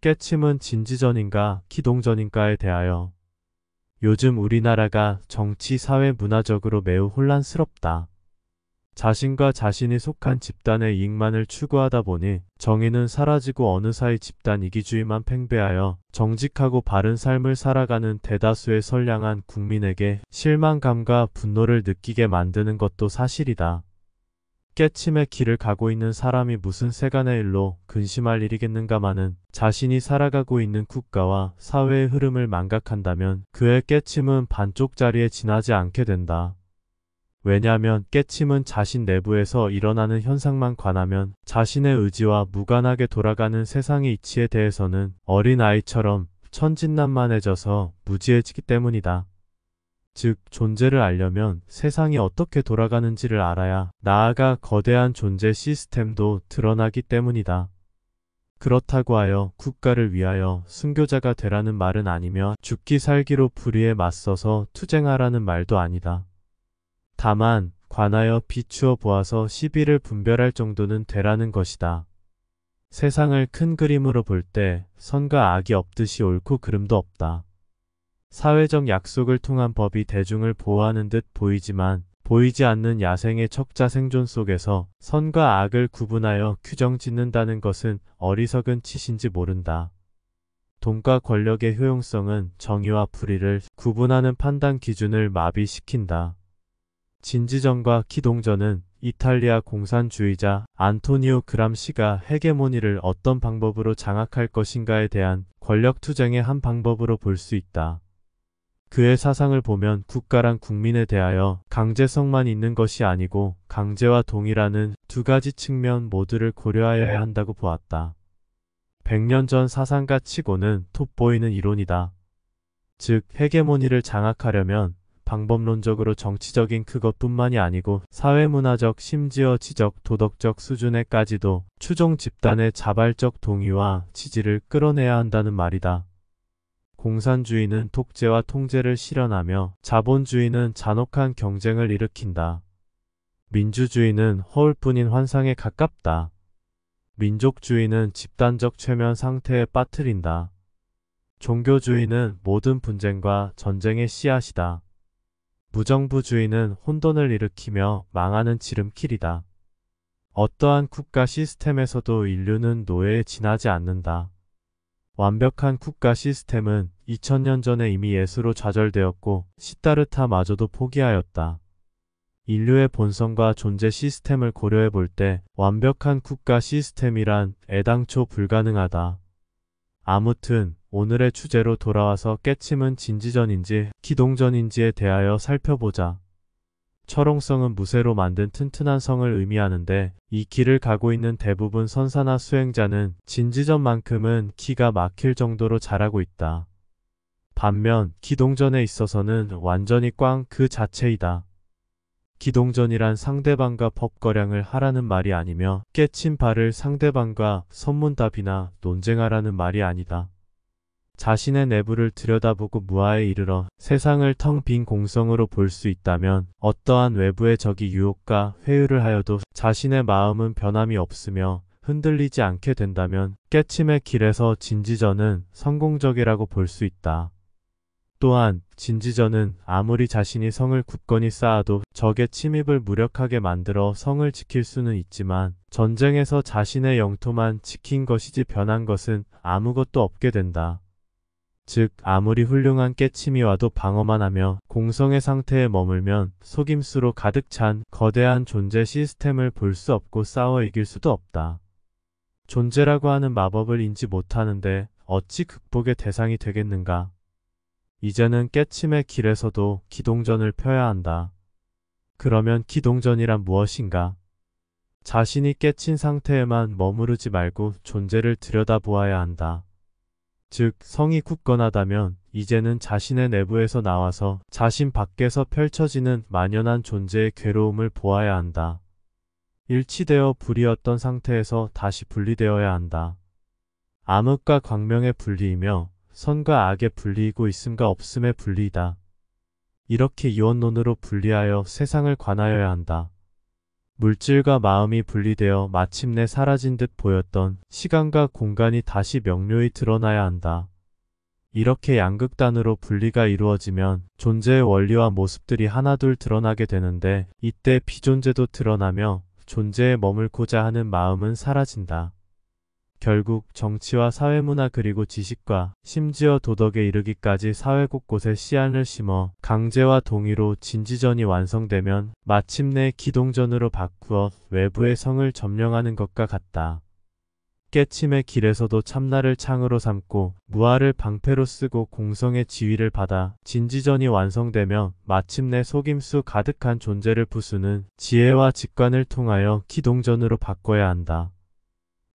깨침은 진지전인가 기동전인가에 대하여 요즘 우리나라가 정치, 사회, 문화적으로 매우 혼란스럽다. 자신과 자신이 속한 집단의 이익만을 추구하다 보니 정의는 사라지고 어느 사이 집단 이기주의만 팽배하여 정직하고 바른 삶을 살아가는 대다수의 선량한 국민에게 실망감과 분노를 느끼게 만드는 것도 사실이다. 깨침의 길을 가고 있는 사람이 무슨 세간의 일로 근심할 일이겠는가마는 자신이 살아가고 있는 국가와 사회의 흐름을 망각한다면 그의 깨침은 반쪽짜리에 지나지 않게 된다. 왜냐하면 깨침은 자신 내부에서 일어나는 현상만 관하면 자신의 의지와 무관하게 돌아가는 세상의 이치에 대해서는 어린아이처럼 천진난만해져서 무지해지기 때문이다. 즉, 존재를 알려면 세상이 어떻게 돌아가는지를 알아야 나아가 거대한 존재 시스템도 드러나기 때문이다. 그렇다고 하여 국가를 위하여 순교자가 되라는 말은 아니며 죽기 살기로 불의에 맞서서 투쟁하라는 말도 아니다. 다만 관하여 비추어 보아서 시비를 분별할 정도는 되라는 것이다. 세상을 큰 그림으로 볼 때 선과 악이 없듯이 옳고 그름도 없다. 사회적 약속을 통한 법이 대중을 보호하는 듯 보이지만 보이지 않는 야생의 척자 생존 속에서 선과 악을 구분하여 규정 짓는다는 것은 어리석은 짓인지 모른다. 돈과 권력의 효용성은 정의와 불의를 구분하는 판단 기준을 마비시킨다. 진지전과 기동전은 이탈리아 공산주의자 안토니오 그람시가 헤게모니를 어떤 방법으로 장악할 것인가에 대한 권력투쟁의 한 방법으로 볼 수 있다. 그의 사상을 보면 국가란 국민에 대하여 강제성만 있는 것이 아니고 강제와 동의라는 두 가지 측면 모두를 고려하여야 한다고 보았다. 100년 전 사상가 치고는 돋보이는 이론이다. 즉, 헤게모니를 장악하려면 방법론적으로 정치적인 그것뿐만이 아니고 사회문화적 심지어 지적 도덕적 수준에까지도 추종 집단의 자발적 동의와 지지를 끌어내야 한다는 말이다. 공산주의는 독재와 통제를 실현하며 자본주의는 잔혹한 경쟁을 일으킨다. 민주주의는 허울뿐인 환상에 가깝다. 민족주의는 집단적 최면 상태에 빠뜨린다. 종교주의는 모든 분쟁과 전쟁의 씨앗이다. 무정부주의는 혼돈을 일으키며 망하는 지름길이다. 어떠한 국가 시스템에서도 인류는 노예에 지나지 않는다. 완벽한 국가 시스템은 2000년 전에 이미 예수로 좌절되었고 시다르타마저도 포기하였다. 인류의 본성과 존재 시스템을 고려해 볼 때 완벽한 국가 시스템이란 애당초 불가능하다. 아무튼 오늘의 주제로 돌아와서 깨침은 진지전인지 기동전인지에 대하여 살펴보자. 철옹성은 무쇠로 만든 튼튼한 성을 의미하는데 이 길을 가고 있는 대부분 선사나 수행자는 진지전만큼은 기가 막힐 정도로 잘하고 있다. 반면 기동전에 있어서는 완전히 꽝 그 자체이다. 기동전이란 상대방과 법거량을 하라는 말이 아니며 깨친 발을 상대방과 선문답이나 논쟁하라는 말이 아니다. 자신의 내부를 들여다보고 무아에 이르러 세상을 텅 빈 공성으로 볼 수 있다면 어떠한 외부의 적이 유혹과 회유를 하여도 자신의 마음은 변함이 없으며 흔들리지 않게 된다면 깨침의 길에서 진지전은 성공적이라고 볼 수 있다. 또한 진지전은 아무리 자신이 성을 굳건히 쌓아도 적의 침입을 무력하게 만들어 성을 지킬 수는 있지만 전쟁에서 자신의 영토만 지킨 것이지 변한 것은 아무것도 없게 된다. 즉, 아무리 훌륭한 깨침이 와도 방어만 하며 공성의 상태에 머물면 속임수로 가득 찬 거대한 존재 시스템을 볼 수 없고 싸워 이길 수도 없다. 존재라고 하는 마법을 인지 못하는데 어찌 극복의 대상이 되겠는가? 이제는 깨침의 길에서도 기동전을 펴야 한다. 그러면 기동전이란 무엇인가? 자신이 깨친 상태에만 머무르지 말고 존재를 들여다보아야 한다. 즉, 성이 굳건하다면 이제는 자신의 내부에서 나와서 자신 밖에서 펼쳐지는 만연한 존재의 괴로움을 보아야 한다. 일치되어 불이었던 상태에서 다시 분리되어야 한다. 암흑과 광명의 분리이며 선과 악의 분리이고 있음과 없음의 분리이다. 이렇게 이원론으로 분리하여 세상을 관하여야 한다. 물질과 마음이 분리되어 마침내 사라진 듯 보였던 시간과 공간이 다시 명료히 드러나야 한다. 이렇게 양극단으로 분리가 이루어지면 존재의 원리와 모습들이 하나둘 드러나게 되는데, 이때 비존재도 드러나며 존재에 머물고자 하는 마음은 사라진다. 결국 정치와 사회문화 그리고 지식과 심지어 도덕에 이르기까지 사회 곳곳에 씨앗을 심어 강제와 동의로 진지전이 완성되면 마침내 기동전으로 바꾸어 외부의 성을 점령하는 것과 같다. 깨침의 길에서도 참나를 창으로 삼고 무아를 방패로 쓰고 공성의 지위를 받아 진지전이 완성되며 마침내 속임수 가득한 존재를 부수는 지혜와 직관을 통하여 기동전으로 바꿔야 한다.